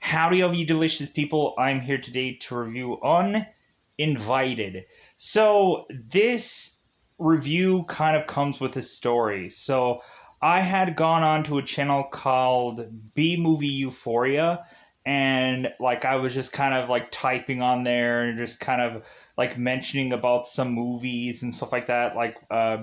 Howdy, all you delicious people. I'm here today to review Uninvited. So, this review kind of comes with a story. So, I had gone on to a channel called B Movie Euphoria, and I was just kind of typing on there and just kind of mentioning about some movies and stuff like that.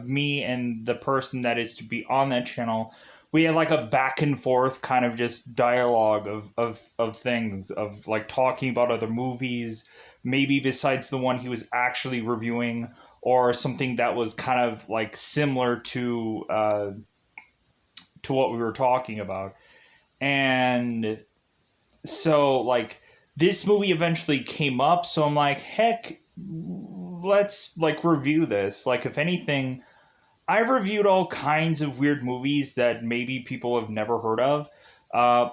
Me and the person that is to be on that channel, we had a back and forth kind of just dialogue of things, of talking about other movies, maybe besides the one he was actually reviewing, or something that was kind of similar to what we were talking about. And so this movie eventually came up, so I'm like, heck, let's review this. If anything, I've reviewed all kinds of weird movies that maybe people have never heard of.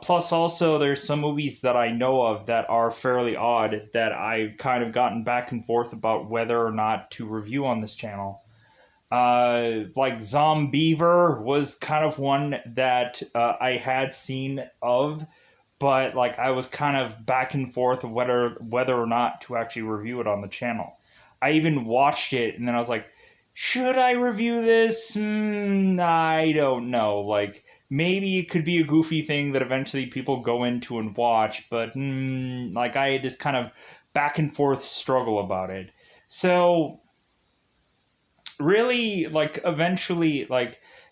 Plus, also, there's some movies that I know of that are fairly odd that I've kind of gotten back and forth about whether or not to review on this channel. Zombiever was kind of one that I had seen of, but I was kind of back and forth of whether or not to actually review it on the channel. I even watched it and then I was like, should I review this? I don't know. Maybe it could be a goofy thing that eventually people go into and watch, but I had this kind of back and forth struggle about it. So really, eventually,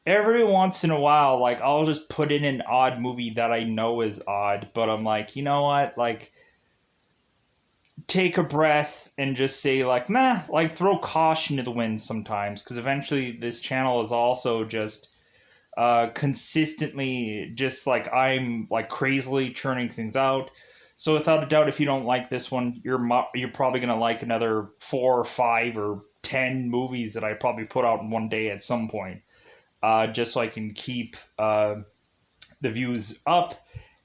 every once in a while, I'll just put in an odd movie that I know is odd, but I'm like, you know what, take a breath and just say nah, throw caution to the wind sometimes, because eventually this channel is also just consistently just I'm crazily churning things out. So without a doubt, if you don't like this one, you're probably gonna like another 4 or 5 or 10 movies that I probably put out in one day at some point, just so I can keep the views up,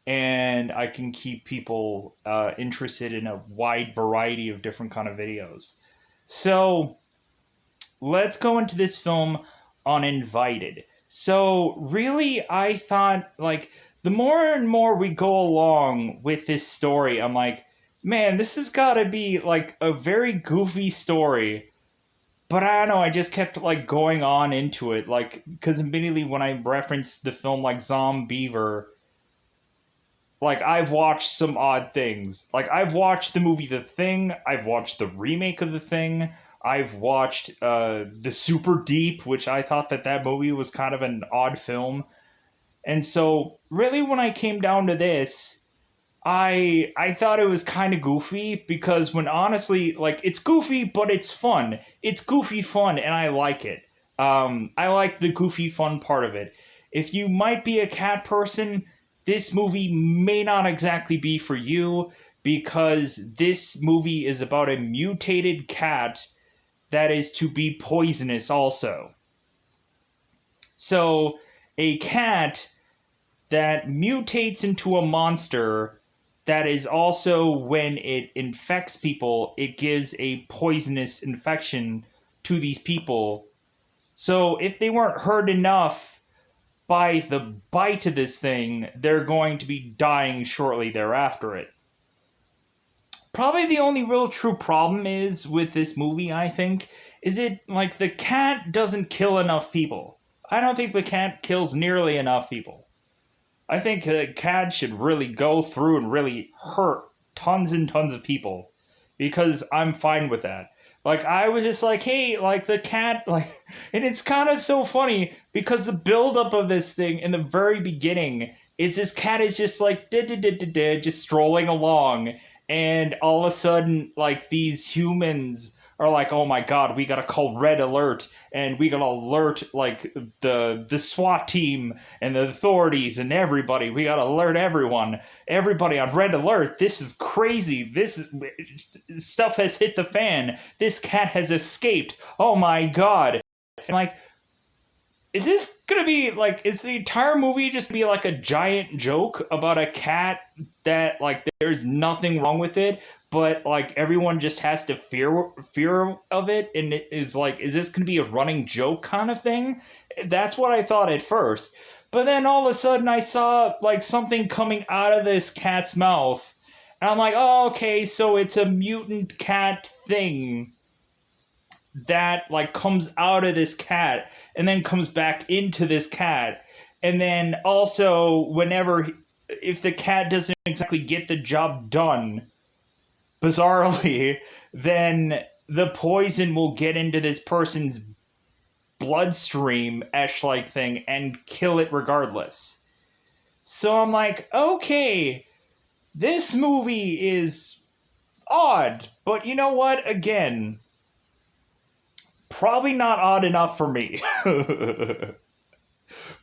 and I can keep people interested in a wide variety of different kind of videos. So let's go into this film, Uninvited. So really, I thought the more and more we go along with this story, I'm like, man, this has got to be a very goofy story. But I don't know, I just kept going on into it, because immediately when I referenced the film Zombiever, I've watched some odd things. I've watched the movie The Thing, I've watched the remake of The Thing, I've watched The Super Deep, which I thought that movie was kind of an odd film. And so really when I came down to this, I thought it was kind of goofy, because when honestly, it's goofy, but it's fun. It's goofy fun, and I like it. I like the goofy fun part of it. If you might be a cat person, this movie may not exactly be for you, because this movie is about a mutated cat that is to be poisonous also. So, a cat that mutates into a monster that is also, when it infects people, it gives a poisonous infection to these people. So if they weren't hurt enough by the bite of this thing, they're going to be dying shortly thereafter it. Probably the only real true problem is with this movie, I think, is it the cat doesn't kill enough people. I don't think the cat kills nearly enough people. I think a cat should really go through and really hurt tons and tons of people, because I'm fine with that. I was just hey, the cat, and it's kind of so funny, because the buildup of this thing in the very beginning is this cat is just just strolling along, and all of a sudden, these humans are oh my god, we gotta call red alert, and we gotta alert the SWAT team and the authorities and everybody. We gotta alert everybody on red alert. This is crazy. Stuff has hit the fan. This cat has escaped. Oh my god. And is this gonna be is the entire movie just gonna be a giant joke about a cat that there's nothing wrong with it, but everyone just has to fear of it, and it is is this gonna be a running joke kind of thing? That's what I thought at first. But then all of a sudden I saw like something coming out of this cat's mouth. And I'm like, oh, okay, so it's a mutant cat thing that like comes out of this cat and then comes back into this cat. And then also whenever if the cat doesn't exactly get the job done, bizarrely, then the poison will get into this person's bloodstream, Esh-like thing, and kill it regardless. So I'm like, okay, this movie is odd, but you know what? Again, probably not odd enough for me.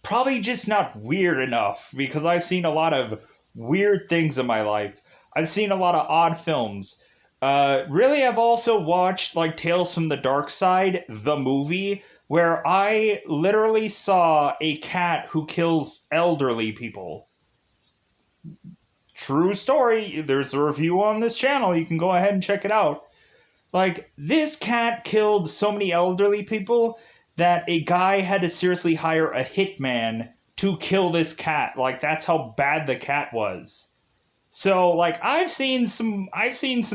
Probably just not weird enough, because I've seen a lot of weird things in my life. I've seen a lot of odd films. Really, I've also watched like Tales from the Dark Side, the movie, where I literally saw a cat who kills elderly people. True story. There's a review on this channel. You can go ahead and check it out. Like, this cat killed so many elderly people that a guy had to seriously hire a hitman to kill this cat. Like, that's how bad the cat was. So, like, I've seen some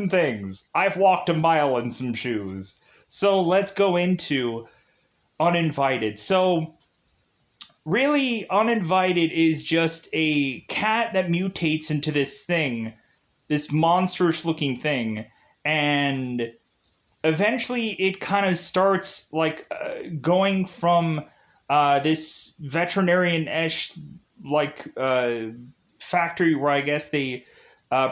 things. I've walked a mile in some shoes. So let's go into Uninvited. So, really, Uninvited is just a cat that mutates into this thing, this monstrous-looking thing, and eventually it kind of starts, like, going from this veterinarian-ish, like, factory where I guess they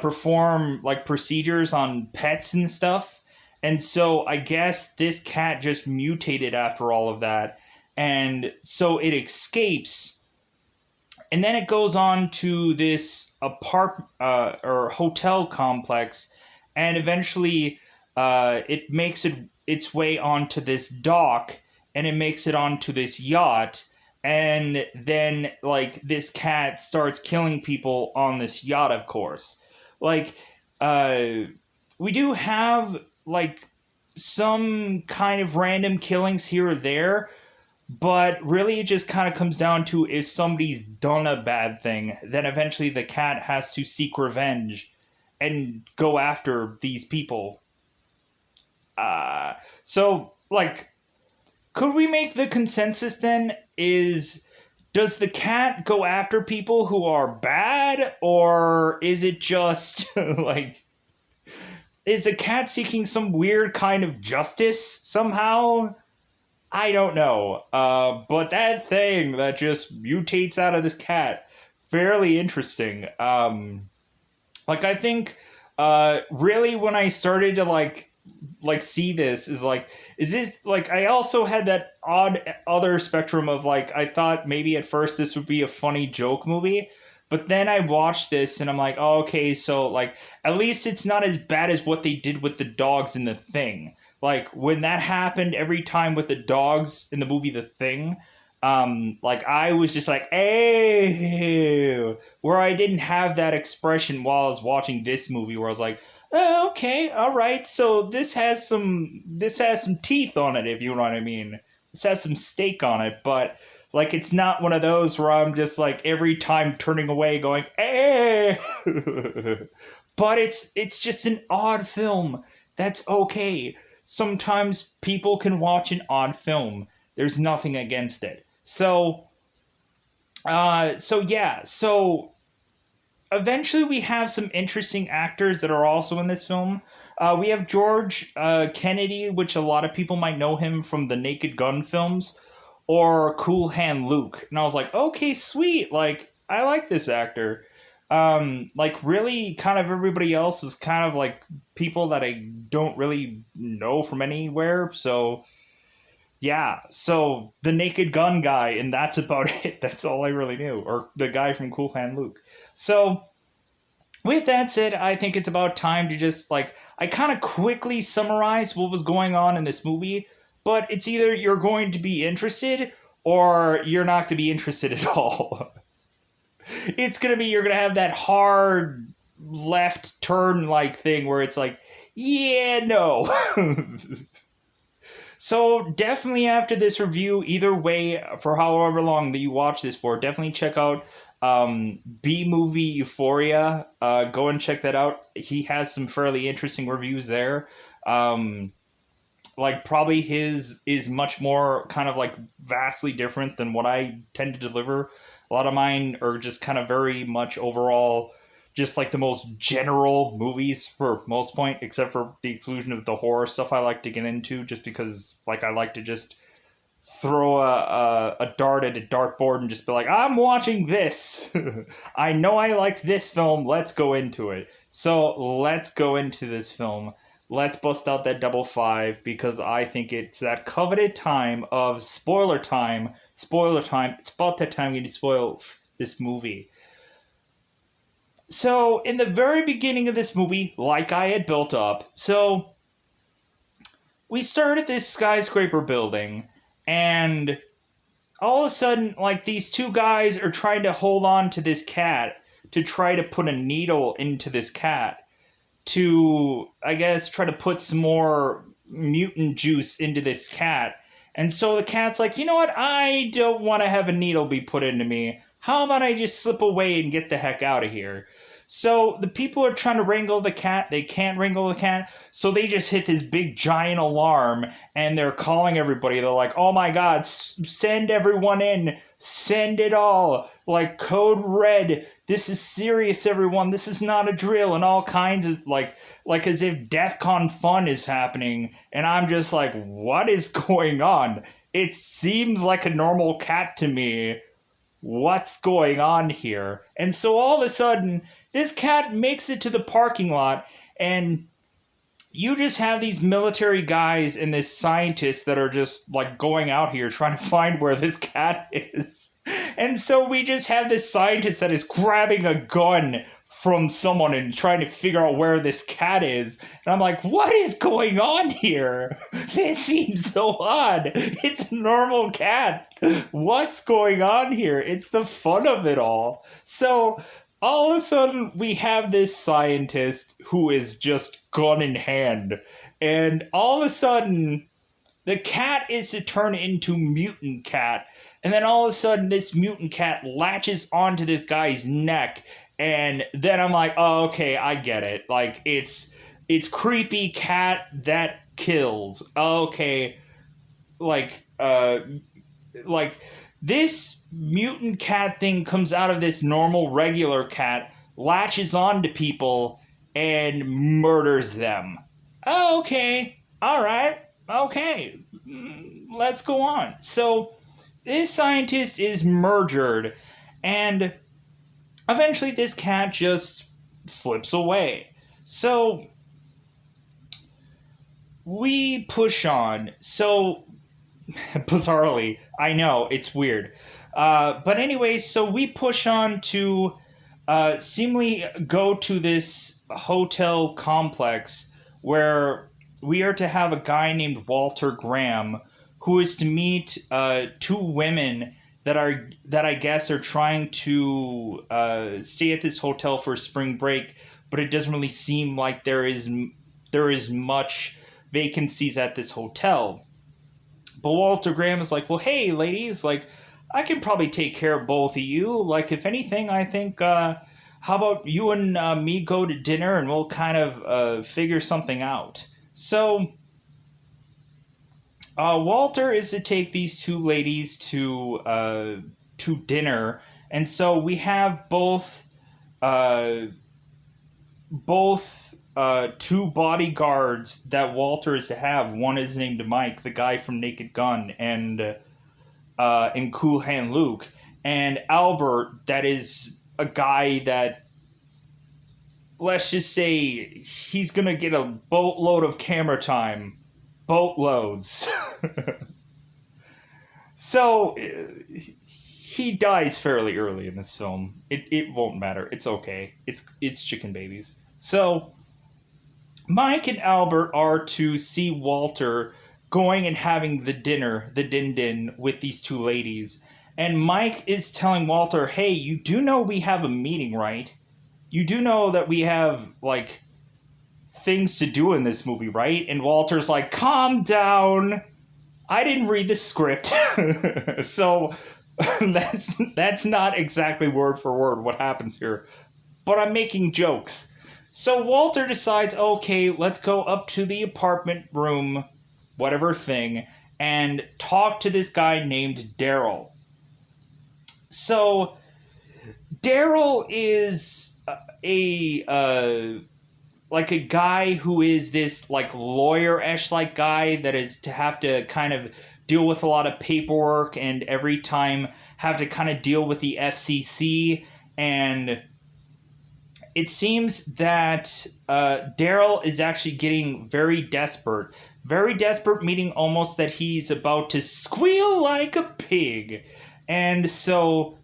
perform like procedures on pets and stuff. And so I guess this cat just mutated after all of that. And so it escapes. And then it goes on to this or hotel complex. And eventually it makes its way onto this dock. And it makes it onto this yacht. And then, like, this cat starts killing people on this yacht, of course. Like, we do have, like, some kind of random killings here or there, but really it just kind of comes down to if somebody's done a bad thing, then eventually the cat has to seek revenge and go after these people. So, like, could we make the consensus then is, does the cat go after people who are bad, or is it just, like, is the cat seeking some weird kind of justice somehow? I don't know. But that thing that just mutates out of this cat, fairly interesting. Like, I think, really when I started to, like see this is like, is this like, I also had that odd other spectrum of like, I thought maybe at first this would be a funny joke movie, but then I watched this and I'm like, oh, okay, so like at least it's not as bad as what they did with the dogs in The Thing. Like when that happened every time with the dogs in the movie The Thing, like I was just like, hey, where I didn't have that expression while I was watching this movie where I was like, oh, okay, all right. So this has some teeth on it, if you know what I mean. This has some steak on it, but like it's not one of those where I'm just like every time turning away, going, "Eh." But it's just an odd film. That's okay. Sometimes people can watch an odd film. There's nothing against it. So yeah. So eventually we have some interesting actors that are also in this film. We have George Kennedy, which a lot of people might know him from the Naked Gun films, or Cool Hand Luke. And I was like, okay, sweet. Like, I like this actor. Like, really, kind of everybody else is kind of like people that I don't really know from anywhere. So, yeah. So, the Naked Gun guy, and that's about it. That's all I really knew. Or the guy from Cool Hand Luke. So, with that said, I think it's about time to just, like, I kind of quickly summarize what was going on in this movie, but it's either you're going to be interested or you're not going to be interested at all. It's going to be, you're going to have that hard left turn, like, thing where it's like, yeah, no. So definitely after this review, either way, for however long that you watch this for, definitely check out B movie Euphoria. Go and check that out. He has some fairly interesting reviews there. Um, like probably his is much more kind of like vastly different than what I tend to deliver. A lot of mine are just kind of very much overall just like the most general movies for most point, except for the exclusion of the horror stuff I like to get into, just because like I like to just throw a dart at a dartboard and just be like, I'm watching this. I know I like this film. Let's go into it. So let's go into this film. Let's bust out that double five because I think it's that coveted time of spoiler time. Spoiler time. It's about that time we need to spoil this movie. So, in the very beginning of this movie, like I had built up, so we started this skyscraper building, and all of a sudden, like, these two guys are trying to hold on to this cat to try to put a needle into this cat to, I guess, try to put some more mutant juice into this cat. And so the cat's like, you know what? I don't want to have a needle be put into me. How about I just slip away and get the heck out of here? So the people are trying to wrangle the cat. They can't wrangle the cat. So they just hit this big giant alarm and they're calling everybody. They're like, oh my God, send everyone in. Send it all. Like code red. This is serious, everyone. This is not a drill. And all kinds of like as if DEF CON fun is happening. And I'm just like, what is going on? It seems like a normal cat to me. What's going on here? And so all of a sudden, this cat makes it to the parking lot, and you just have these military guys and this scientist that are just like going out here trying to find where this cat is. And so we just have this scientist that is grabbing a gun from someone and trying to figure out where this cat is. And I'm like, what is going on here? This seems so odd. It's a normal cat. What's going on here? It's the fun of it all. So all of a sudden, we have this scientist who is just gun in hand. And all of a sudden, the cat is to turn into mutant cat. And then all of a sudden, this mutant cat latches onto this guy's neck. And then I'm like, oh, okay, I get it. Like, it's creepy cat that kills. Okay, like, this mutant cat thing comes out of this normal regular cat, latches on to people, and murders them. Oh, okay, all right, okay, let's go on. So this scientist is murdered, and eventually this cat just slips away. So we push on. So bizarrely, I know, it's weird. But anyway, so we push on to seemingly go to this hotel complex where we are to have a guy named Walter Graham who is to meet two women that I guess are trying to stay at this hotel for spring break, but it doesn't really seem like there is much vacancies at this hotel. But Walter Graham is like, well, hey, ladies, like, I can probably take care of both of you. Like, if anything, I think, how about you and me go to dinner and we'll kind of figure something out. So, Walter is to take these two ladies to dinner. And so we have both two bodyguards that Walter is to have. One is named Mike, the guy from Naked Gun, and in Cool Hand Luke, and Albert, that is a guy that, let's just say, he's gonna get a boatload of camera time. Boatloads. So he dies fairly early in this film. It won't matter. It's okay. It's chicken babies. So Mike and Albert are to see Walter going and having the dinner, the din-din, with these two ladies. And Mike is telling Walter, hey, you do know we have a meeting, right? You do know that we have, like, things to do in this movie, right? And Walter's like, calm down. I didn't read the script, so that's not exactly word for word what happens here. But I'm making jokes. So Walter decides, okay, let's go up to the apartment room, whatever thing, and talk to this guy named Daryl. So Daryl is like a guy who is this like lawyer-ish like guy that is to have to kind of deal with a lot of paperwork and every time have to kind of deal with the FCC. And it seems that Daryl is actually getting very desperate. Very desperate, meaning almost that he's about to squeal like a pig. And so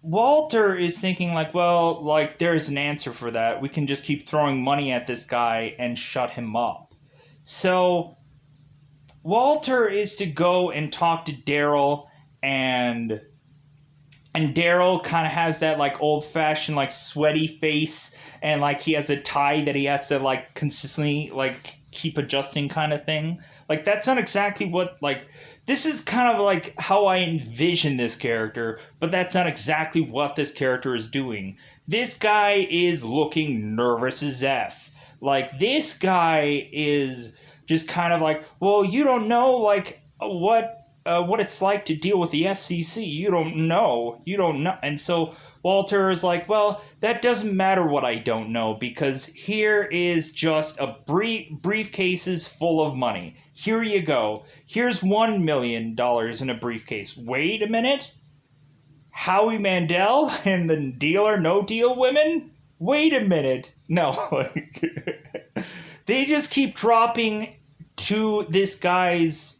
Walter is thinking like, well, like there's an answer for that. We can just keep throwing money at this guy and shut him up. So Walter is to go and talk to Daryl, and Daryl kind of has that like old-fashioned like sweaty face, and like he has a tie that he has to like consistently like keep adjusting kind of thing. Like that's not exactly what like this is kind of like how I envision this character, but that's not exactly what this character is doing. This guy is looking nervous as F. Like this guy is just kind of like, well, you don't know like what it's like to deal with the FCC. You don't know. And so Walter is like, well, that doesn't matter what I don't know, because here is just a briefcases full of money. Here you go. Here's $1 million in a briefcase. Wait a minute. Howie Mandel and the Deal or No Deal women? Wait a minute. No. They just keep dropping to this guy's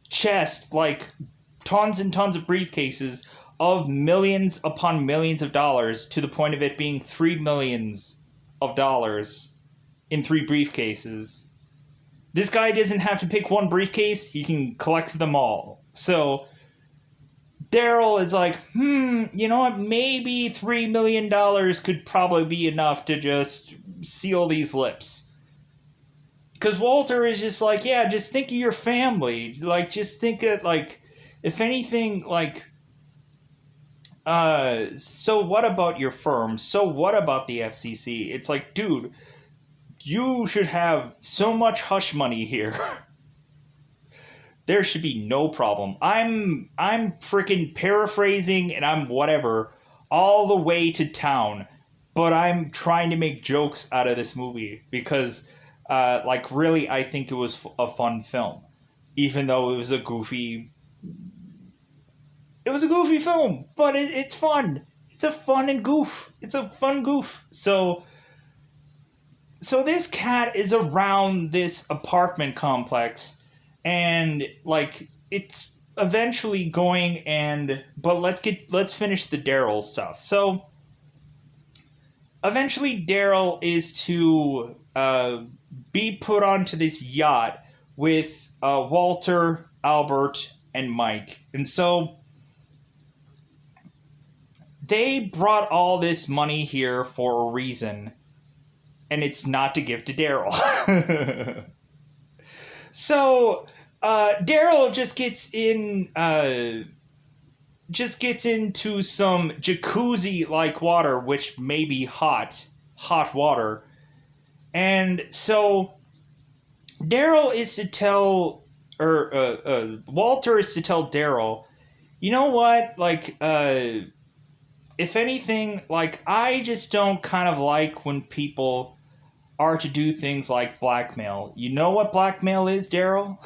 chest like tons and tons of briefcases of millions upon millions of dollars, to the point of it being $3 million in 3 briefcases. This guy doesn't have to pick one briefcase, he can collect them all. So Daryl is like, you know what, maybe $3 million could probably be enough to just seal these lips. Because Walter is just like, yeah, just think of your family. Like, just think of, like, if anything, like, so what about your firm? So what about the FCC? It's like, dude, you should have so much hush money here. There should be no problem. I'm freaking paraphrasing and I'm whatever all the way to town, but I'm trying to make jokes out of this movie because, like, really, I think it was a fun film, even though it was a goofy. It was a goofy film, but it's fun. It's a fun goof. So this cat is around this apartment complex, and like it's eventually going but let's finish the Daryl stuff. So eventually Daryl is to be put onto this yacht with Walter, Albert, and Mike. And so they brought all this money here for a reason, and it's not to give to Daryl. So Daryl just gets into some jacuzzi-like water, which may be hot water. And so Daryl is to tell, Walter is to tell Daryl, you know what, like, if anything, like, I just don't kind of like when people are to do things like blackmail. You know what blackmail is, Daryl?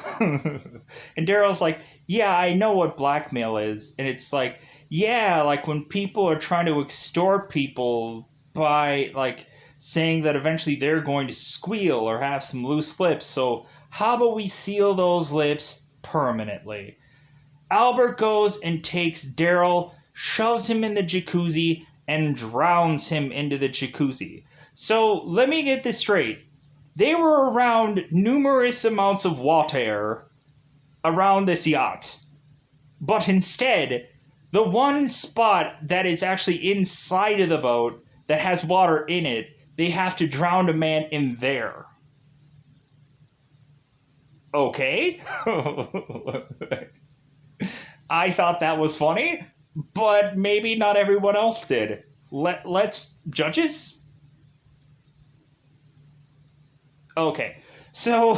And Daryl's like, yeah, I know what blackmail is. And it's like, yeah, like when people are trying to extort people by, like, saying that eventually they're going to squeal or have some loose lips. So how about we seal those lips permanently? Albert goes and takes Daryl, shoves him in the jacuzzi, and drowns him into the jacuzzi. So let me get this straight. They were around numerous amounts of water around this yacht. But instead, the one spot that is actually inside of the boat that has water in it, they have to drown a man in there. Okay. I thought that was funny, but maybe not everyone else did. Let's judges. Okay, so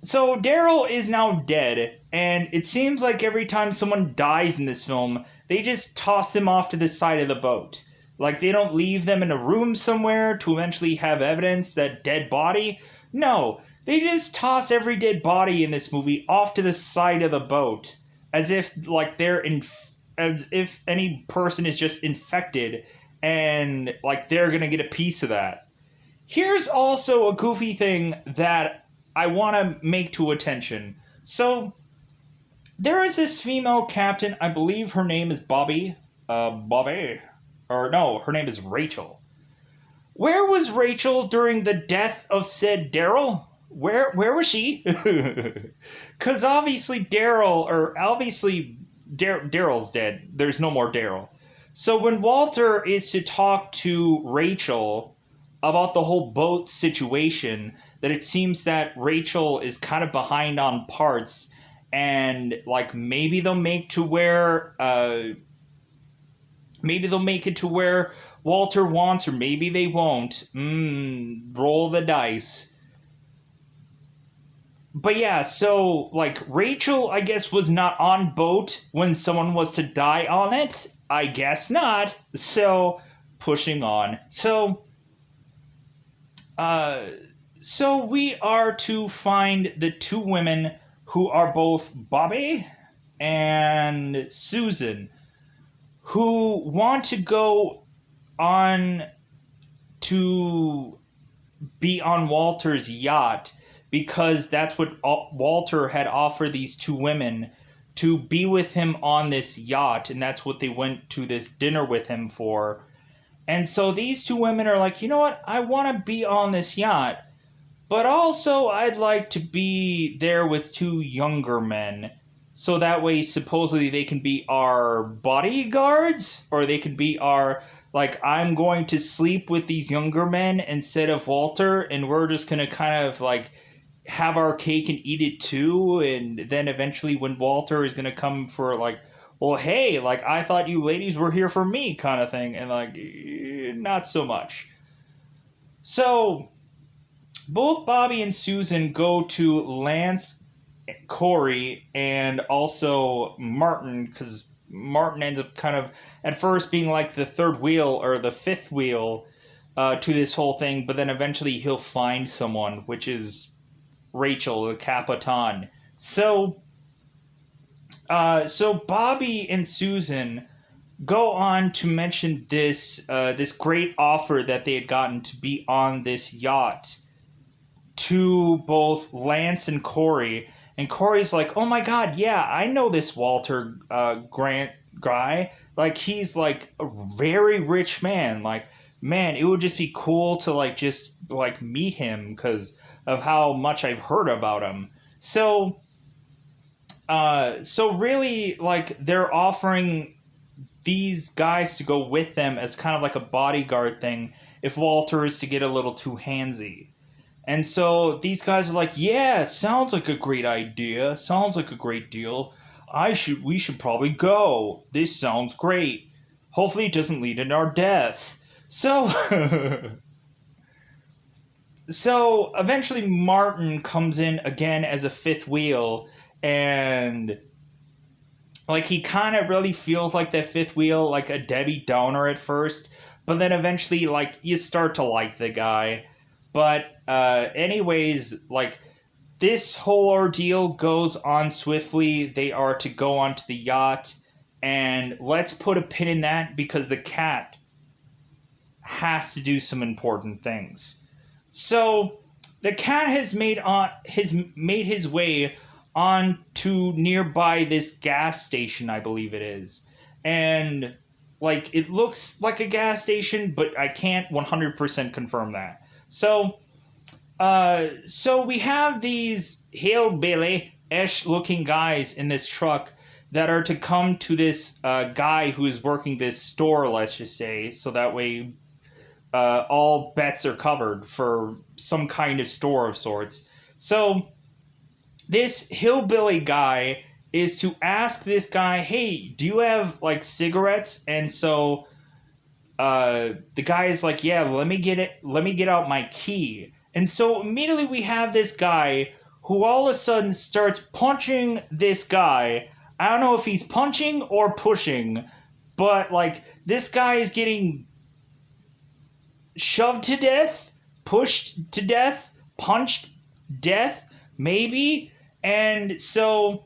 so Daryl is now dead, and it seems like every time someone dies in this film, they just toss them off to the side of the boat. Like they don't leave them in a room somewhere to eventually have evidence that dead body. No, they just toss every dead body in this movie off to the side of the boat, as if like as if any person is just infected, and like they're gonna get a piece of that. Here's also a goofy thing that I want to make to attention. So, there is this female captain, I believe her name is Bobby. Bobby. Or no, her name is Rachel. Where was Rachel during the death of said Daryl? Where was she? Because obviously Daryl's dead. There's no more Daryl. So when Walter is to talk to Rachel about the whole boat situation, that it seems that Rachel is kind of behind on parts, and like maybe they'll make it to where Walter wants, or maybe they won't. Roll the dice. But yeah, so like Rachel, I guess, was not on boat when someone was to die on it. I guess not. So pushing on. Uh, so we are to find the two women who are both Bobby and Susan, who want to go on to be on Walter's yacht because that's what Walter had offered these two women, to be with him on this yacht, and that's what they went to this dinner with him for. And so these two women are like, you know what? I want to be on this yacht, but also I'd like to be there with two younger men. So that way, supposedly, they can be our bodyguards, or they can be our, like, I'm going to sleep with these younger men instead of Walter, and we're just going to kind of, like, have our cake and eat it too. And then eventually, when Walter is going to come for, like, well, hey, like, I thought you ladies were here for me, kind of thing. And, like, not so much. So, both Bobby and Susan go to Lance, Corey, and also Martin, because Martin ends up kind of at first being like the third wheel or the fifth wheel to this whole thing, but then eventually he'll find someone, which is Rachel, the Capitan. So Bobby and Susan go on to mention this great offer that they had gotten to be on this yacht to both Lance and Corey. And Corey's like, oh my god, yeah, I know this Walter Grant guy. Like, he's like a very rich man. Like, man, it would just be cool to like just like meet him because of how much I've heard about him. So really, like, they're offering these guys to go with them as kind of like a bodyguard thing if Walter is to get a little too handsy. And so these guys are like, yeah, sounds like a great idea. Sounds like a great deal. We should probably go. This sounds great. Hopefully it doesn't lead in our deaths. So, so eventually Martin comes in again as a fifth wheel, and like he kind of really feels like that fifth wheel, like a Debbie Downer at first, but then eventually like you start to like the guy. But anyways, like this whole ordeal goes on swiftly. They are to go onto the yacht, and let's put a pin in that because the cat has to do some important things. So the cat has made his way on to nearby this gas station, I believe it is, and like it looks like a gas station, but I can't 100% confirm that. So we have these hillbilly-ish looking guys in this truck that are to come to this guy who is working this store, let's just say, so that way all bets are covered for some kind of store of sorts. So this hillbilly guy is to ask this guy, "Hey, do you have like cigarettes?" And so the guy is like, "Yeah, let me get it. Let me get out my key." And so immediately we have this guy who all of a sudden starts punching this guy. I don't know if he's punching or pushing, but like this guy is getting shoved to death, pushed to death, punched death, maybe. And so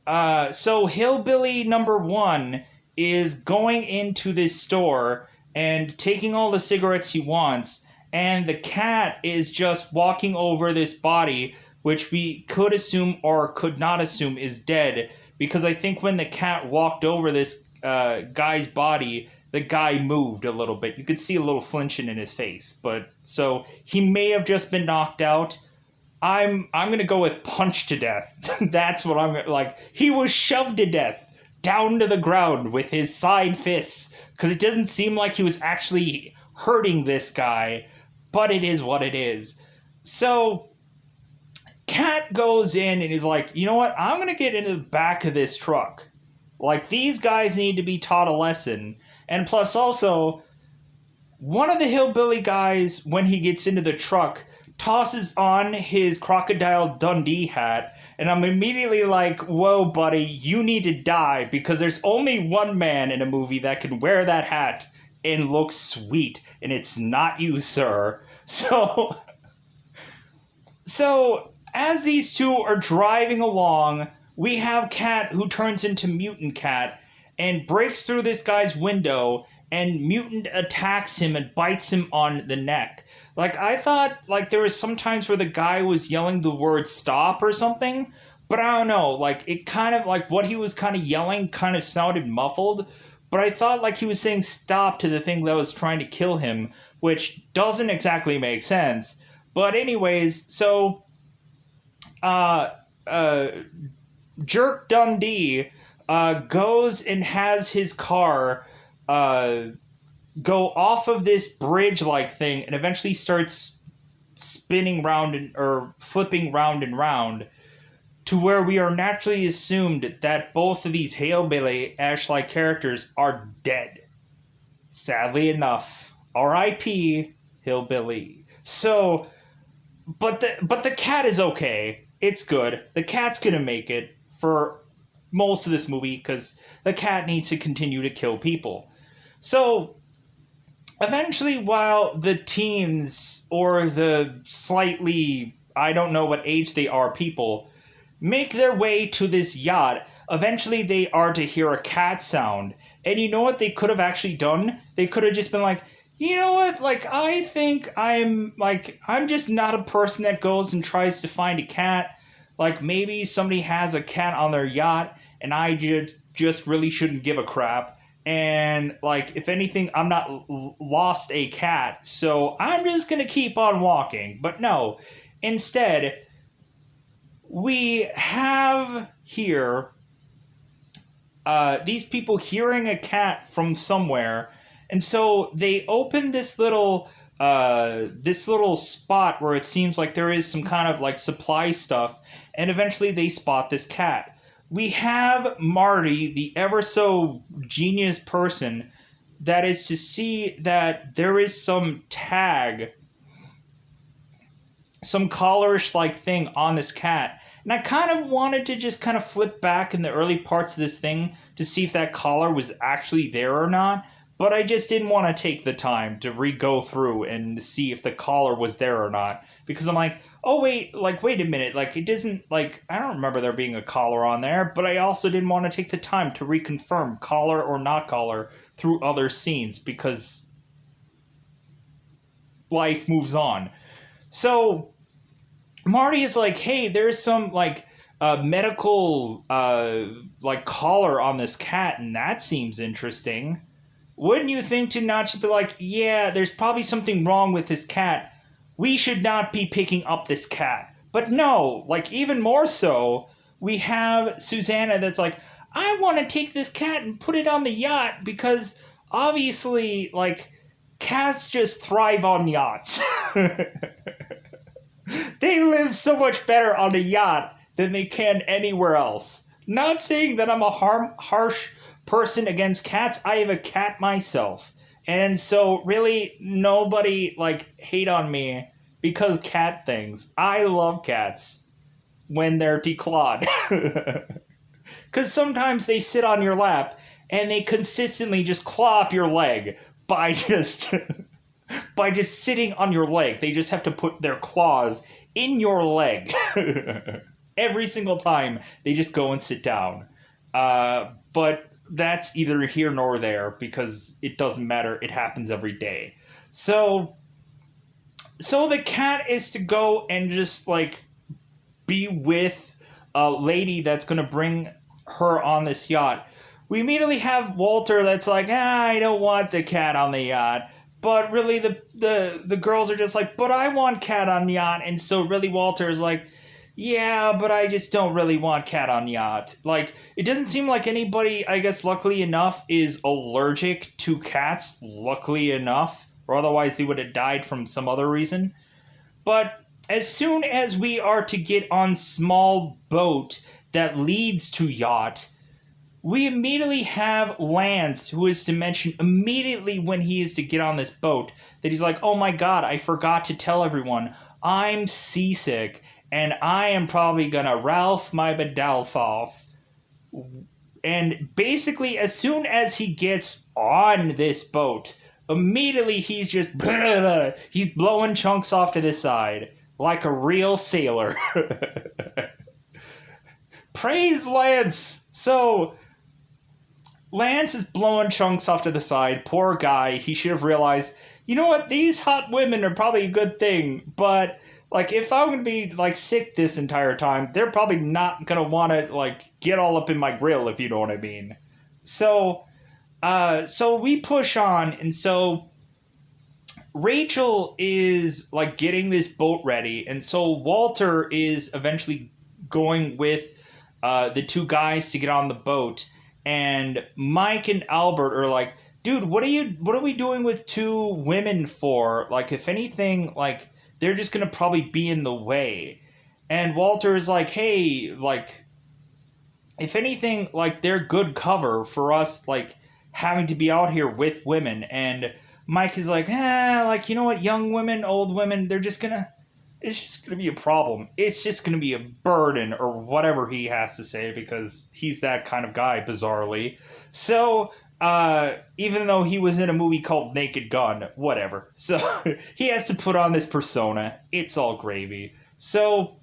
hillbilly number one is going into this store and taking all the cigarettes he wants, and the cat is just walking over this body, which we could assume or could not assume is dead, because I think when the cat walked over this guy's body, the guy moved a little bit. You could see a little flinching in his face, but so he may have just been knocked out. I'm gonna go with punch to death. That's what I'm like. He was shoved to death down to the ground with his side fists, because it doesn't seem like he was actually hurting this guy, but it is what it is. So Cat goes in and is like, you know what? I'm gonna get into the back of this truck. Like, these guys need to be taught a lesson. And plus, also, one of the hillbilly guys, when he gets into the truck, tosses on his Crocodile Dundee hat, and I'm immediately like, whoa, buddy, you need to die, because there's only one man in a movie that can wear that hat and look sweet, and it's not you, sir. So as these two are driving along, we have Cat who turns into Mutant Cat and breaks through this guy's window, and Mutant attacks him and bites him on the neck. Like, I thought, like, there was some times where the guy was yelling the word stop or something, but I don't know, like, it kind of, like, what he was kind of yelling kind of sounded muffled, but I thought, like, he was saying stop to the thing that was trying to kill him, which doesn't exactly make sense. But anyways, so, Jerk Dundee, goes and has his car, go off of this bridge-like thing and eventually starts spinning round or flipping round and round to where we are naturally assumed that both of these hillbilly ash-like characters are dead. Sadly enough, R.I.P. Hillbilly. So, but the cat is okay. It's good. The cat's gonna make it for most of this movie because the cat needs to continue to kill people. So eventually, while the teens or the slightly, I don't know what age they are, people make their way to this yacht, eventually they are to hear a cat sound. And you know what they could have actually done? They could have just been like, you know what, like, I think I'm just not a person that goes and tries to find a cat. Like, maybe somebody has a cat on their yacht, and I just really shouldn't give a crap. And, like, if anything, I'm not lost a cat, so I'm just gonna keep on walking. But no, instead, we have here these people hearing a cat from somewhere, and so they open this little spot where it seems like there is some kind of like supply stuff, and eventually they spot this cat. We have Marty, the ever so genius person, that is to see that there is some tag, some collarish like thing on this cat. And I kind of wanted to just kind of flip back in the early parts of this thing to see if that collar was actually there or not. But I just didn't want to take the time to re-go through and see if the collar was there or not. Because I'm like, oh wait, like, wait a minute, like, it doesn't, like, I don't remember there being a collar on there, but I also didn't want to take the time to reconfirm collar or not collar through other scenes, because life moves on. So, Marty is like, hey, there's some, like, medical, like, collar on this cat, and that seems interesting. Wouldn't you think to not just be like, yeah, there's probably something wrong with this cat. We should not be picking up this cat. But no, like, even more so, we have Susanna that's like, I want to take this cat and put it on the yacht because obviously, like, Cats just thrive on yachts. They live so much better on a yacht than they can anywhere else. Not saying that I'm a harsh person against cats. I have a cat myself. And so really nobody hate on me because cat things. I love cats when they're declawed. Cuz sometimes they sit on your lap and they consistently just claw up your leg by just by just sitting on your leg. They just have to put their claws in your leg. Every single time they just go and sit down. But that's either here nor there because it doesn't matter. It happens every day. So the cat is to go and just be with a lady that's going to bring her on this yacht. We immediately have Walter that's like, I don't want the cat on the yacht. But really the girls are just like, but I want cat on yacht. And so really Walter is like, yeah, but I just don't really want cat on yacht. It doesn't seem like anybody, I guess, luckily enough, is allergic to cats. Luckily enough. Or otherwise they would have died from some other reason. But as soon as we are to get on small boat that leads to yacht, we immediately have Lance, who is to mention immediately when he is to get on this boat, that he's like, oh my god, I forgot to tell everyone, I'm seasick, and I am probably gonna Ralph my Badalf off. And basically, as soon as he gets on this boat, immediately he's just, he's blowing chunks off to the side, like a real sailor. Praise Lance! So Lance is blowing chunks off to the side. Poor guy. He should have realized, you know what? These hot women are probably a good thing. But, if I'm going to be, sick this entire time, they're probably not going to want to, get all up in my grill, if you know what I mean. So we push on. And so Rachel is, getting this boat ready. And so Walter is eventually going with the two guys to get on the boat. And Mike and Albert are like, dude, what are we doing with two women for? If anything, they're just gonna probably be in the way. And Walter is like, hey, if anything, they're good cover for us, having to be out here with women. And Mike is like, you know what, young women, old women, it's just going to be a problem. It's just going to be a burden or whatever he has to say because he's that kind of guy, bizarrely. So, even though he was in a movie called Naked Gun, whatever. So, he has to put on this persona. It's all gravy. So,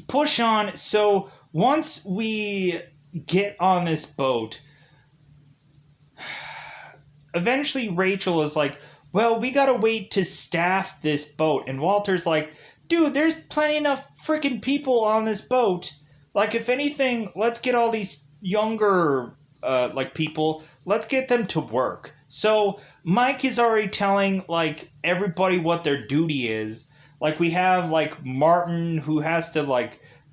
push on. So, once we get on this boat, eventually Rachel is like, well, we gotta wait to staff this boat. And Walter's like, dude, there's plenty enough freaking people on this boat. If anything, let's get all these younger, people, let's get them to work. So Mike is already telling, everybody what their duty is. We have, Martin, who has to,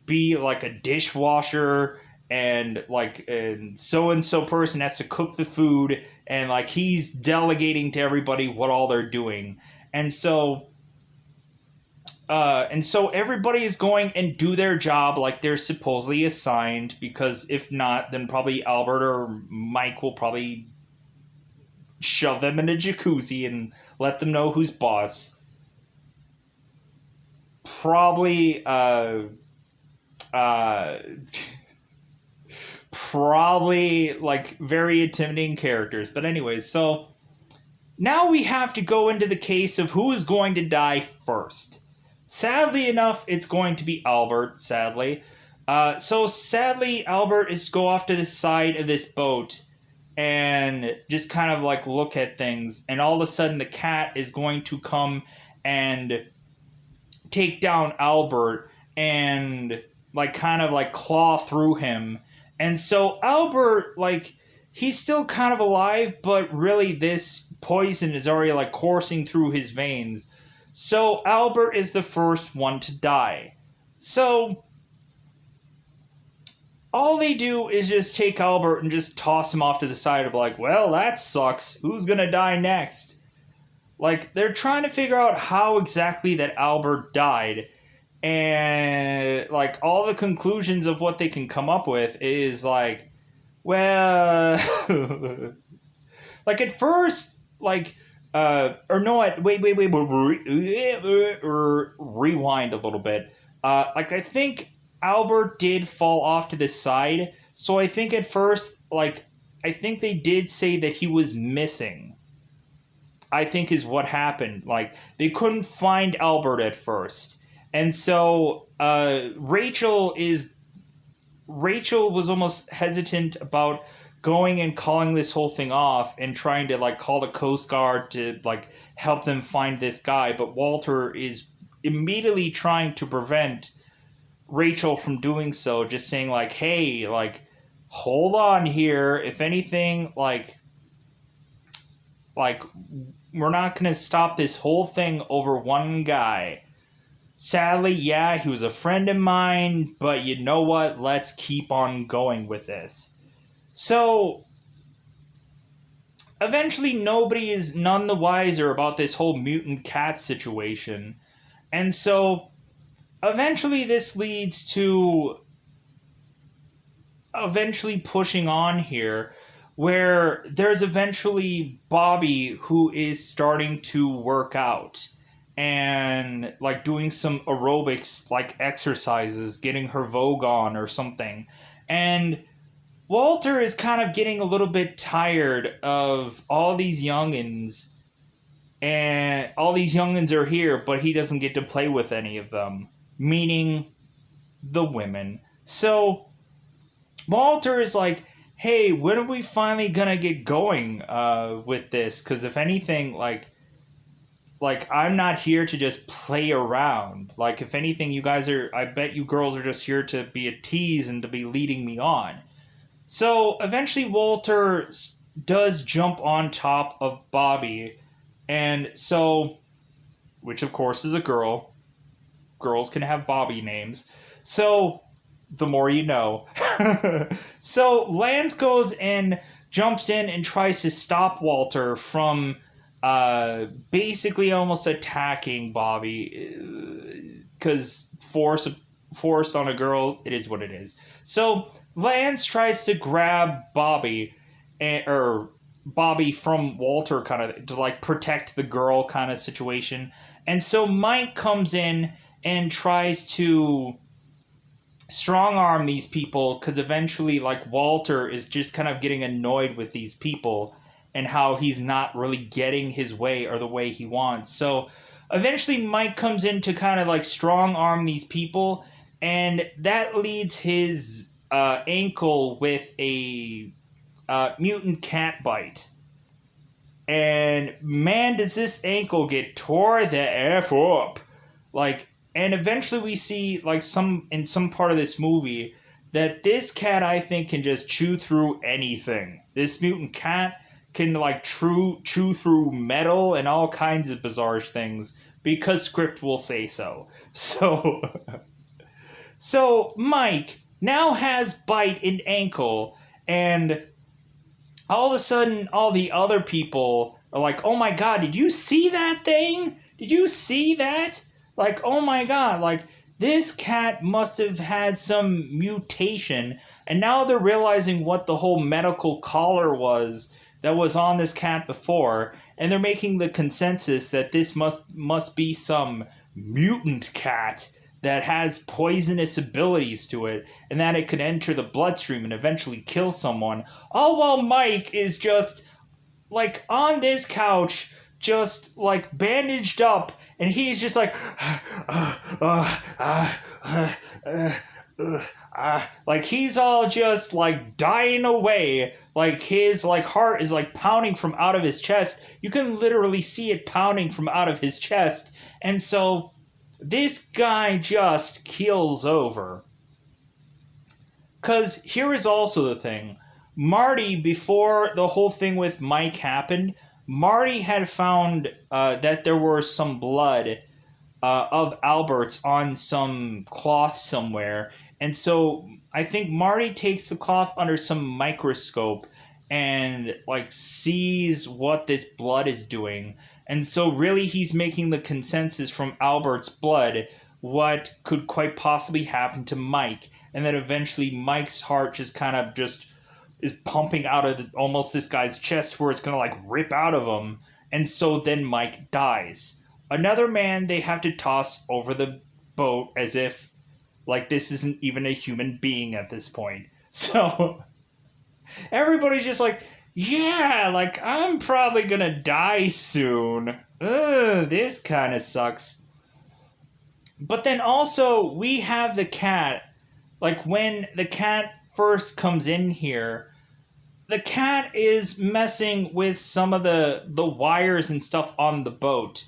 be, a dishwasher, and so-and-so person has to cook the food, and he's delegating to everybody what all they're doing. And so everybody is going and do their job like they're supposedly assigned, because if not, then probably Albert or Mike will probably shove them in a jacuzzi and let them know who's boss. Probably very intimidating characters. But anyways, so now we have to go into the case of who is going to die first. Sadly enough, it's going to be Albert, sadly. So sadly, Albert is to go off to the side of this boat and just kind of look at things. And all of a sudden, the cat is going to come and take down Albert and claw through him. And so Albert, he's still kind of alive, but really this poison is already coursing through his veins. So Albert is the first one to die. So all they do is just take Albert and just toss him off to the side of well, that sucks. Who's gonna die next? like they're trying to figure out how exactly that Albert died, and like all the conclusions of what they can come up with is like, well, like at first, like, or no, rewind a little bit. Like I think Albert did fall off to the side, so I think at first, like, I think they did say that he was missing. I think is what happened. Like they couldn't find Albert at first, and so Rachel was almost hesitant about going and calling this whole thing off and trying to like call the Coast Guard to like help them find this guy, but Walter is immediately trying to prevent Rachel from doing so, just saying like, "Hey, like hold on here. If anything, like we're not going to stop this whole thing over one guy. Sadly, yeah, he was a friend of mine, but you know what? Let's keep on going with this." So, eventually, nobody is none the wiser about this whole mutant cat situation. And so, eventually, this leads to eventually pushing on here, where there's eventually Bobby who is starting to work out and like doing some aerobics like exercises, getting her Vogue on or something. And Walter is kind of getting a little bit tired of all these youngins, and all these youngins are here, but he doesn't get to play with any of them, meaning the women. So Walter is like, "Hey, when are we finally gonna get going with this? Because if anything, like I'm not here to just play around. Like if anything, you guys are. I bet you girls are just here to be a tease and to be leading me on." So eventually, Walter does jump on top of Bobby, and so, which of course is a girl. Girls can have Bobby names. So the more you know. So Lance goes and jumps in and tries to stop Walter from basically almost attacking Bobby, because forced on a girl, it is what it is. So Lance tries to grab Bobby, or Bobby from Walter, kind of to like protect the girl kind of situation. And so Mike comes in and tries to strong arm these people, because eventually like Walter is just kind of getting annoyed with these people and how he's not really getting his way or the way he wants. So eventually Mike comes in to kind of like strong arm these people, and that leads his ankle with a mutant cat bite. And man, does this ankle get tore the F up. Like, and eventually we see, like, in some part of this movie, that this cat, I think, can just chew through anything. This mutant cat can, like, chew through metal and all kinds of bizarre things, because script will say so. So, so Mike now has bite in ankle, and all of a sudden, all the other people are like, "Oh my god, did you see that thing? Did you see that? Like, oh my god, like, this cat must have had some mutation." And now they're realizing what the whole medical collar was that was on this cat before, and they're making the consensus that this must be some mutant cat that has poisonous abilities to it, and that it could enter the bloodstream and eventually kill someone. All while Mike is just, like, on this couch, just, like, bandaged up, and he's just like, like, he's all just, like, dying away. Like, his, like, heart is, like, pounding from out of his chest. You can literally see it pounding from out of his chest. And so this guy just keels over. Because here is also the thing. Marty, before the whole thing with Mike happened, Marty had found that there were some blood of Albert's on some cloth somewhere. And so I think Marty takes the cloth under some microscope and like sees what this blood is doing. And so really he's making the consensus from Albert's blood what could quite possibly happen to Mike. And then eventually Mike's heart just kind of just is pumping out of almost this guy's chest where it's going to like rip out of him. And so then Mike dies. Another man they have to toss over the boat as if like this isn't even a human being at this point. So everybody's just like, yeah, like I'm probably gonna die soon. Ugh, this kind of sucks. But then also we have the cat. Like when the cat first comes in here, the cat is messing with some of the wires and stuff on the boat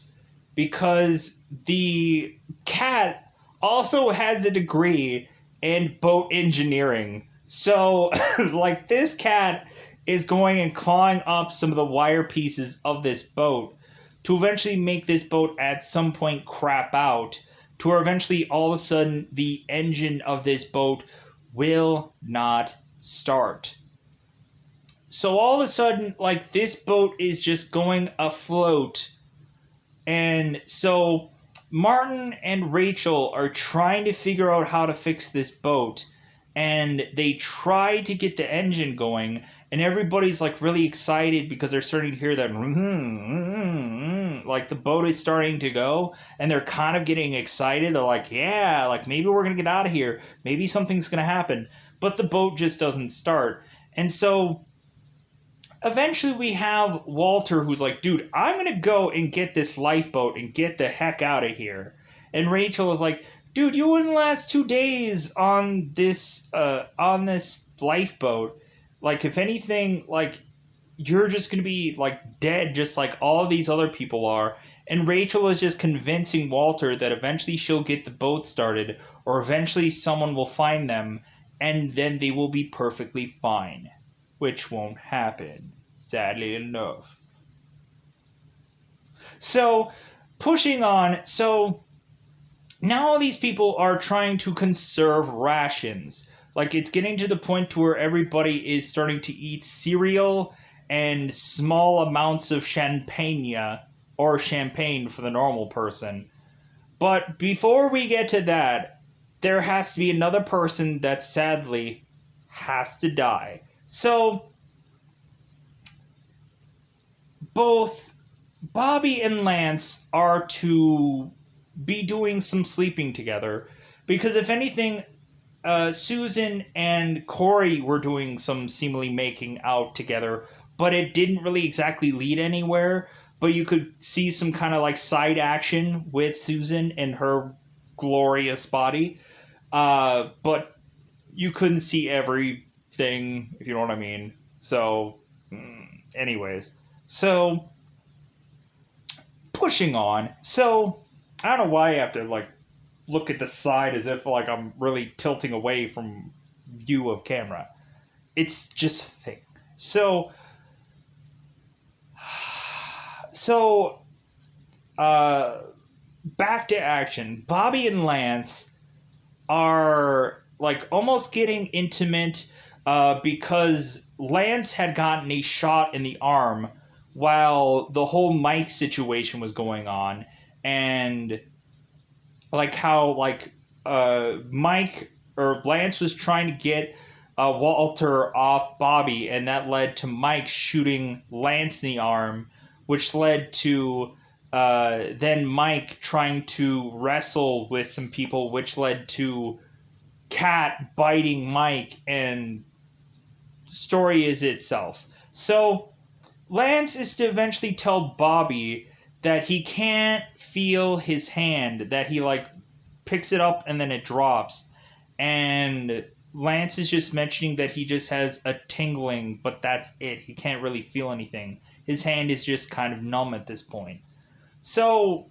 because the cat also has a degree in boat engineering. So like this cat is going and clawing up some of the wire pieces of this boat to eventually make this boat at some point crap out, to where eventually all of a sudden the engine of this boat will not start. So all of a sudden, like, this boat is just going afloat. And so Martin and Rachel are trying to figure out how to fix this boat. And they try to get the engine going. And everybody's, like, really excited because they're starting to hear that, like, the boat is starting to go. And they're kind of getting excited. They're like, yeah, like, maybe we're going to get out of here. Maybe something's going to happen. But the boat just doesn't start. And so eventually we have Walter who's like, dude, I'm going to go and get this lifeboat and get the heck out of here. And Rachel is like, dude, you wouldn't last 2 days on this lifeboat. Like, if anything, like, you're just going to be, like, dead just like all of these other people are. And Rachel is just convincing Walter that eventually she'll get the boat started, or eventually someone will find them, and then they will be perfectly fine. Which won't happen, sadly enough. So, pushing on, so now all these people are trying to conserve rations. Like, it's getting to the point to where everybody is starting to eat cereal and small amounts of champagne, or champagne for the normal person. But before we get to that, there has to be another person that sadly has to die. So, both Bobby and Lance are to be doing some sleeping together. Because if anything, Susan and Corey were doing some seemingly making out together. But it didn't really exactly lead anywhere. But you could see some kind of like side action with Susan and her glorious body. But you couldn't see everything, if you know what I mean. So, anyways. So, pushing on. So, I don't know why I have to, like, look at the side as if, like, I'm really tilting away from view of camera. It's just a thing. So, back to action. Bobby and Lance are, like, almost getting intimate because Lance had gotten a shot in the arm while the whole Mike situation was going on. And, like, how, like, Mike, or Lance was trying to get Walter off Bobby, and that led to Mike shooting Lance in the arm, which led to then Mike trying to wrestle with some people, which led to Cat biting Mike, and story is itself. So Lance is to eventually tell Bobby that he can't feel his hand, that he like picks it up and then it drops. And Lance is just mentioning that he just has a tingling, but that's it. He can't really feel anything. His hand is just kind of numb at this point. So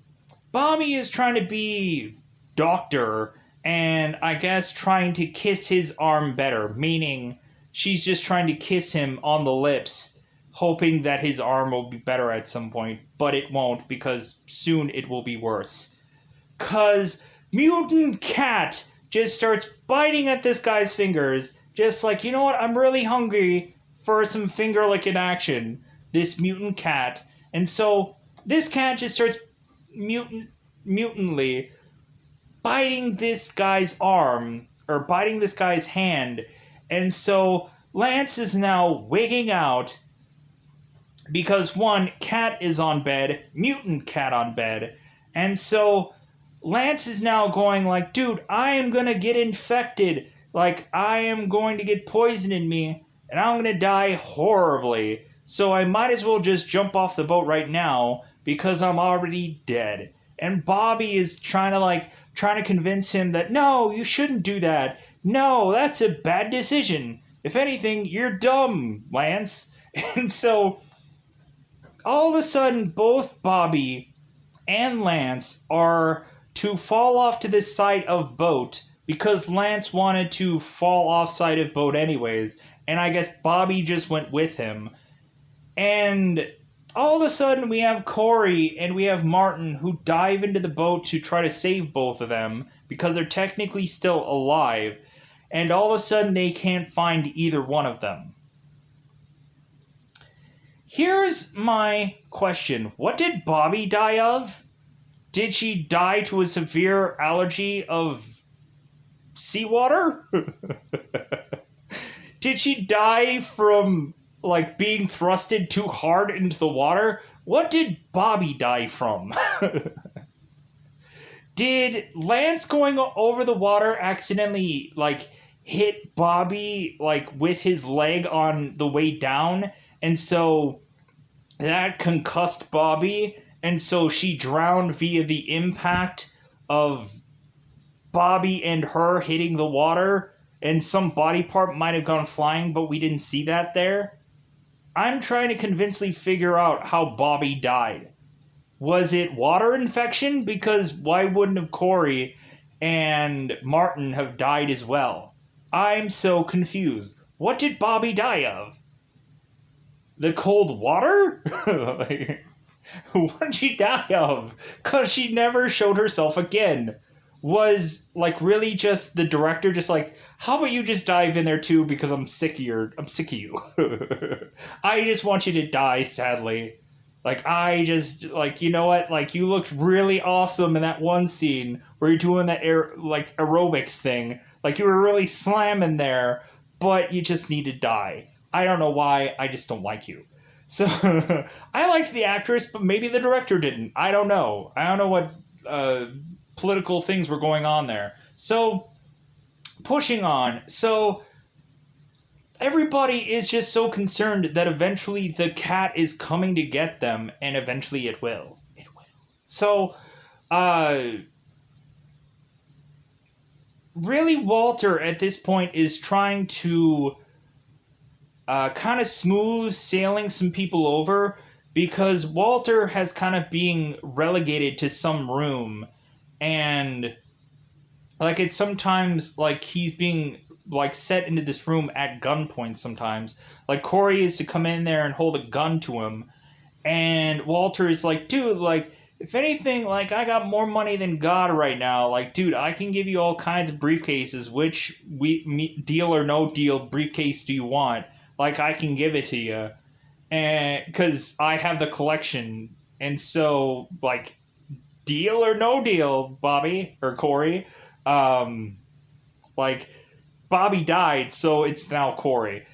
Bobby is trying to be doctor and I guess trying to kiss his arm better, meaning she's just trying to kiss him on the lips, hoping that his arm will be better at some point, but it won't because soon it will be worse. 'Cause Mutant Cat just starts biting at this guy's fingers, just like, you know what, I'm really hungry, for some finger licking action, this mutant cat. And so this cat just starts mutantly biting this guy's arm, or biting this guy's hand. And so Lance is now wigging out because one, cat is on bed, mutant cat on bed. And so Lance is now going like, dude, I am going to get infected. Like, I am going to get poison in me, and I'm going to die horribly. So I might as well just jump off the boat right now because I'm already dead. And Bobby is trying to convince him that, no, you shouldn't do that. No, that's a bad decision. If anything, you're dumb, Lance. And so all of a sudden, both Bobby and Lance are to fall off to this side of boat because Lance wanted to fall off side of boat anyways, and I guess Bobby just went with him. And all of a sudden we have Corey and we have Martin who dive into the boat to try to save both of them because they're technically still alive, and all of a sudden they can't find either one of them. Here's my question. What did Bobby die of? Did she die to a severe allergy of seawater? Did she die from, like, being thrusted too hard into the water? What did Bobby die from? Did Lance going over the water accidentally, like, hit Bobby, like, with his leg on the way down? And so that concussed Bobby, and so she drowned via the impact of Bobby and her hitting the water, and some body part might have gone flying, but we didn't see that there. I'm trying to convincingly figure out how Bobby died. Was it water infection? Because why wouldn't have Corey and Martin have died as well? I'm so confused. What did Bobby die of? The cold water? What did she die of? Because she never showed herself again. Was, like, really just the director just like, how about you just dive in there too because I'm sick of you. I just want you to die, sadly. Like, I just, like, you know what? Like, you looked really awesome in that one scene where you're doing that aerobics thing. Like, you were really slamming there, but you just need to die. I don't know why, I just don't like you. So, I liked the actress, but maybe the director didn't. I don't know. I don't know what political things were going on there. So, pushing on. So, everybody is just so concerned that eventually the cat is coming to get them, and eventually it will. It will. So, really Walter at this point is trying to kind of smooth sailing some people over because Walter has kind of being relegated to some room, and like it's sometimes like he's being like set into this room at gunpoint sometimes. Like Corey is to come in there and hold a gun to him, and Walter is like, dude, like if anything, like I got more money than God right now. Like, dude, I can give you all kinds of briefcases. Which deal or no deal briefcase do you want? Like, I can give it to you, and because I have the collection, and so like, deal or no deal, Bobby or Corey. Like, Bobby died, so it's now Corey.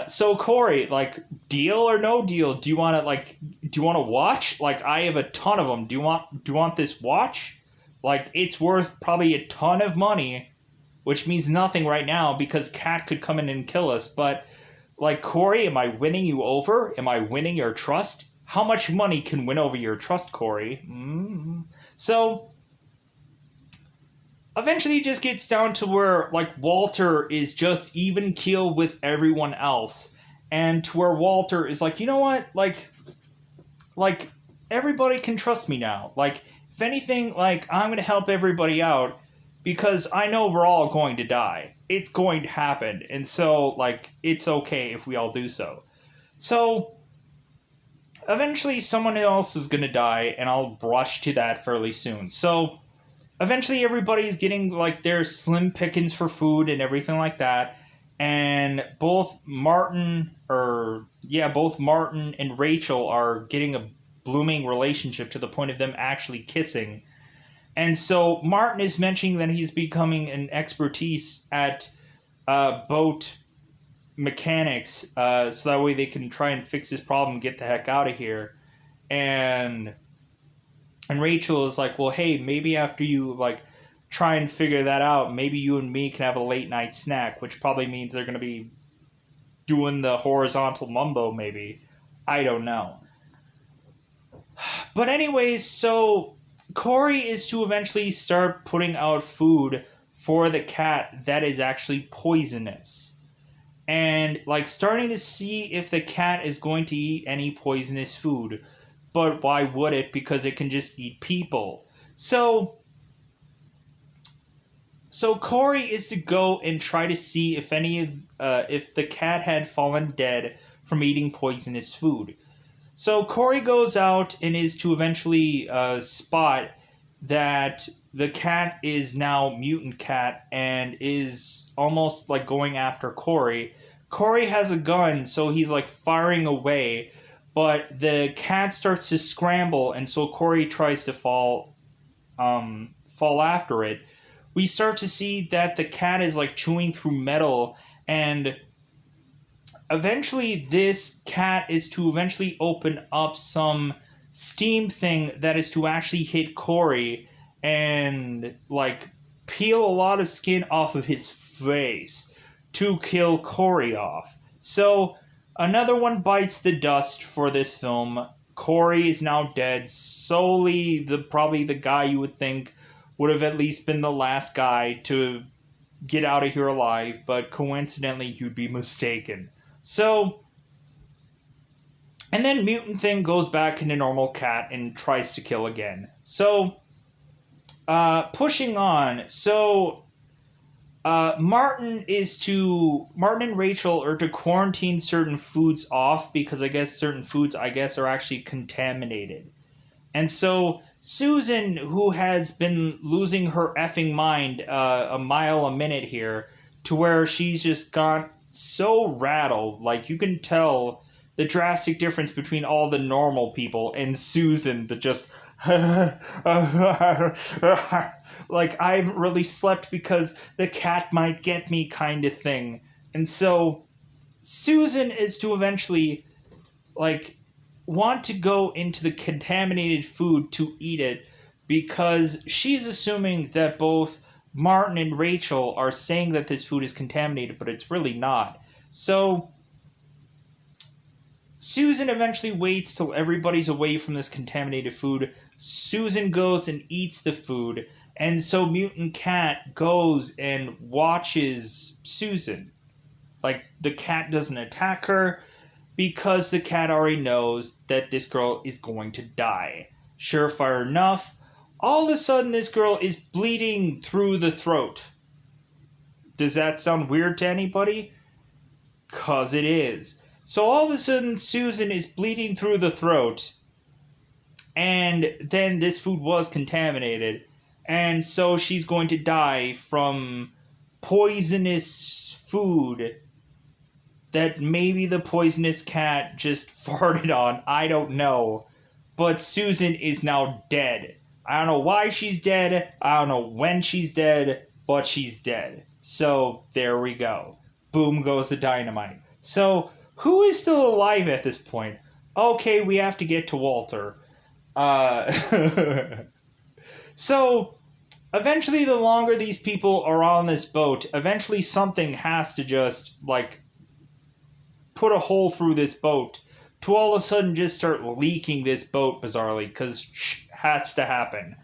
So Corey, like, deal or no deal? Do you want to watch? Like, I have a ton of them. Do you want this watch? Like, it's worth probably a ton of money, which means nothing right now because Cat could come in and kill us, but like, Corey, am I winning you over? Am I winning your trust? How much money can win over your trust, Corey? So, eventually it just gets down to where, like, Walter is just even keel with everyone else. And to where Walter is like, you know what? Like, everybody can trust me now. Like, if anything, like, I'm going to help everybody out because I know we're all going to die. It's going to happen. And so, like, it's okay if we all do so. So, eventually someone else is going to die, and I'll rush to that fairly soon. So, eventually everybody's getting, like, their slim pickings for food and everything like that. and both Martin and Rachel are getting a blooming relationship to the point of them actually kissing. And so Martin is mentioning that he's becoming an expertise at boat mechanics, so that way they can try and fix this problem and get the heck out of here. And Rachel is like, well, hey, maybe after you like try and figure that out, maybe you and me can have a late night snack, which probably means they're going to be doing the horizontal mumbo, maybe. I don't know. But anyways, so Corey is to eventually start putting out food for the cat that is actually poisonous. And like starting to see if the cat is going to eat any poisonous food. But why would it? Because it can just eat people. So Corey is to go and try to see if if the cat had fallen dead from eating poisonous food. So Corey goes out and is to eventually spot that the cat is now mutant cat and is almost like going after Corey. Corey has a gun, so he's like firing away, but the cat starts to scramble, and so Corey tries to fall after it. We start to see that the cat is like chewing through metal, and eventually this cat is to eventually open up some steam thing that is to actually hit Corey and like peel a lot of skin off of his face to kill Corey off. So another one bites the dust for this film. Corey is now dead. Solely probably the guy you would think would have at least been the last guy to get out of here alive, but coincidentally you'd be mistaken. So, and then Mutant Thing goes back into normal cat and tries to kill again. So, pushing on. So, Martin and Rachel are to quarantine certain foods off because I guess certain foods are actually contaminated. And so Susan, who has been losing her effing mind a mile a minute here, to where she's just got so rattled, like you can tell the drastic difference between all the normal people and Susan that just like I haven't really slept because the cat might get me kind of thing. And so Susan is to eventually like want to go into the contaminated food to eat it because she's assuming that both Martin and Rachel are saying that this food is contaminated, but it's really not. So Susan eventually waits till everybody's away from this contaminated food. Susan goes and eats the food, and so Mutant Cat goes and watches Susan. Like, the cat doesn't attack her because the cat already knows that this girl is going to die. Surefire enough, all of a sudden this girl is bleeding through the throat. Does that sound weird to anybody? 'Cause it is. So all of a sudden Susan is bleeding through the throat, and then this food was contaminated, and so she's going to die from poisonous food that maybe the poisonous cat just farted on. I don't know. But Susan is now dead. I don't know why she's dead. I don't know when she's dead, but she's dead. So there we go. Boom goes the dynamite. So who is still alive at this point? Okay, we have to get to Walter. So eventually, the longer these people are on this boat, eventually something has to just like put a hole through this boat to all of a sudden just start leaking this boat bizarrely, because has to happen.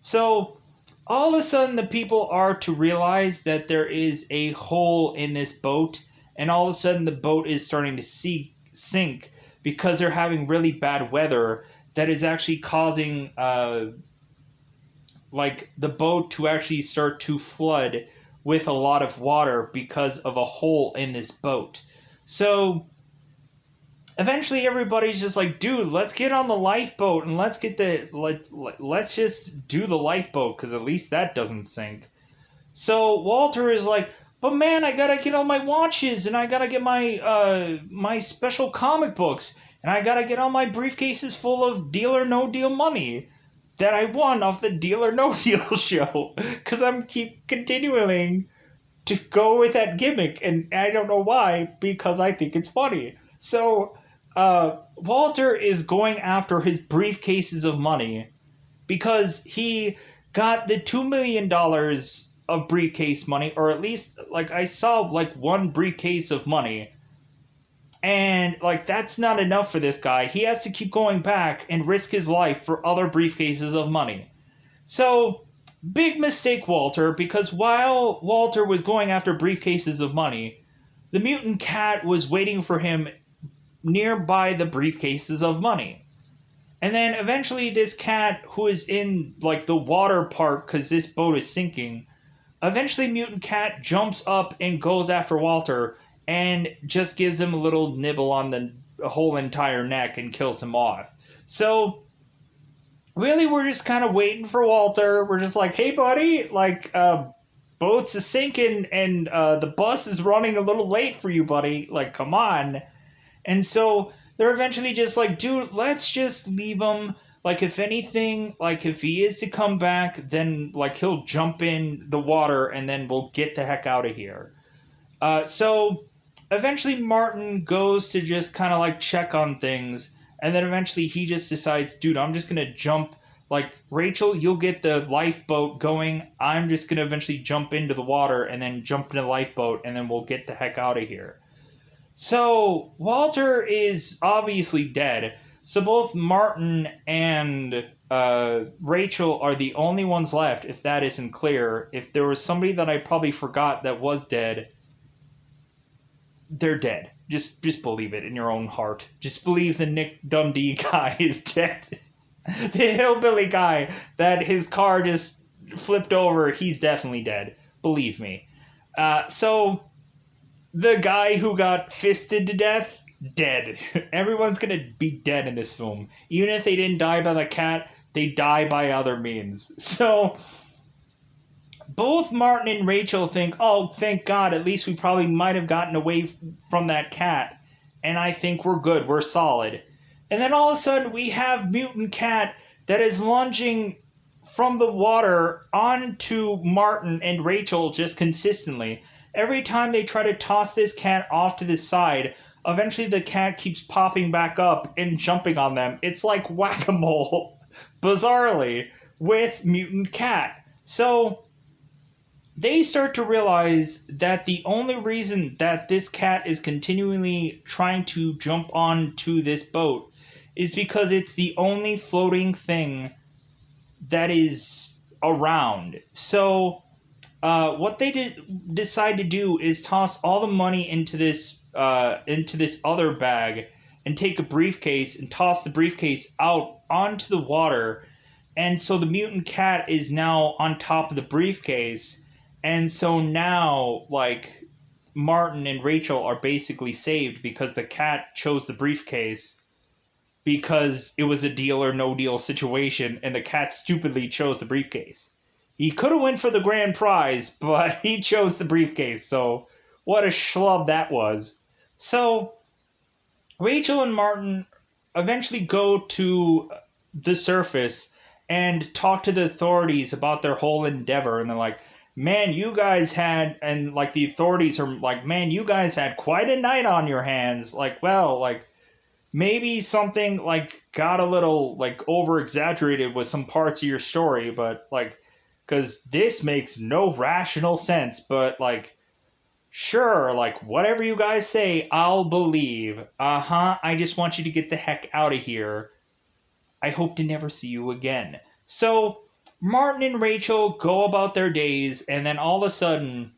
So all of a sudden the people are to realize that there is a hole in this boat, and all of a sudden the boat is starting to sink because they're having really bad weather that is actually causing like the boat to actually start to flood with a lot of water because of a hole in this boat. So eventually everybody's just like, dude, let's get on the lifeboat and let's just do the lifeboat, because at least that doesn't sink. So Walter is like, but man, I gotta get all my watches, and I gotta get my special comic books, and I gotta get all my briefcases full of Deal or No Deal money that I won off the Deal or No Deal show. Because I'm keep continuing to go with that gimmick, and I don't know why, because I think it's funny. So, Walter is going after his briefcases of money because he got the $2 million of briefcase money, or at least, like, I saw, like, one briefcase of money. And, like, that's not enough for this guy. He has to keep going back and risk his life for other briefcases of money. So, big mistake, Walter, because while Walter was going after briefcases of money, the mutant cat was waiting for him nearby the briefcases of money. And then eventually this cat, who is in, like, the water park because this boat is sinking, eventually mutant cat jumps up and goes after Walter and just gives him a little nibble on the whole entire neck and kills him off. So really, we're just kind of waiting for Walter. We're just like, hey, buddy, like, boats is sinking and the bus is running a little late for you, buddy. Like, come on. And so they're eventually just like, dude, let's just leave him. Like, if anything, like, if he is to come back, then, like, he'll jump in the water and then we'll get the heck out of here. So eventually Martin goes to just kind of, like, check on things. And then eventually he just decides, dude, I'm just going to jump. Like, Rachel, you'll get the lifeboat going. I'm just going to eventually jump into the water and then jump in the lifeboat, and then we'll get the heck out of here. So Walter is obviously dead. So both Martin and Rachel are the only ones left, if that isn't clear. If there was somebody that I probably forgot that was dead, they're dead. Just believe it in your own heart. Just believe the Nick Dundee guy is dead. The hillbilly guy that his car just flipped over, he's definitely dead. Believe me. So the guy who got fisted to death, dead. Everyone's gonna be dead in this film. Even if they didn't die by the cat, they die by other means. So both Martin and Rachel think, oh, thank God, at least we probably might have gotten away from that cat. And I think we're good, we're solid. And then all of a sudden we have mutant cat that is lunging from the water onto Martin and Rachel just consistently. Every time they try to toss this cat off to the side, eventually the cat keeps popping back up and jumping on them. It's like whack-a-mole, bizarrely, with mutant cat. So they start to realize that the only reason that this cat is continually trying to jump onto this boat is because it's the only floating thing that is around. So what they decide to do is toss all the money into this other bag and take a briefcase and toss the briefcase out onto the water. And so the mutant cat is now on top of the briefcase. And so now, like, Martin and Rachel are basically saved because the cat chose the briefcase because it was a deal or no deal situation, and the cat stupidly chose the briefcase. He could have went for the grand prize, but he chose the briefcase, so what a schlub that was. So Rachel and Martin eventually go to the surface and talk to the authorities about their whole endeavor, and they're like, man, you guys had, and, like, the authorities are like, man, you guys had quite a night on your hands. Like, well, like, maybe something, like, got a little, like, over-exaggerated with some parts of your story, but, like, because this makes no rational sense, but, like, sure, like, whatever you guys say, I'll believe. I just want you to get the heck out of here. I hope to never see you again. So Martin and Rachel go about their days, and then all of a sudden,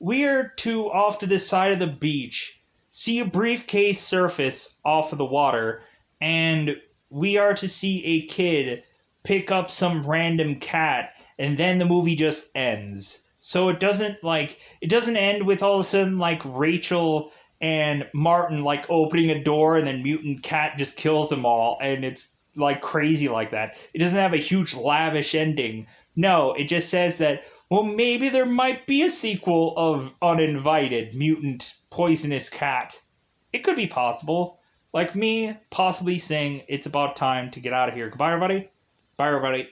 we're off to the side of the beach, see a briefcase surface off of the water, and we are to see a kid pick up some random cat, and then the movie just ends. So it doesn't end with all of a sudden, like, Rachel and Martin, like, opening a door and then mutant cat just kills them all, and it's, like, crazy like that. It doesn't have a huge lavish ending. No, it just says that Well, maybe there might be a sequel of Uninvited, Mutant, Poisonous Cat. It could be possible. Like me possibly saying it's about time to get out of here. Goodbye, everybody. Bye, everybody.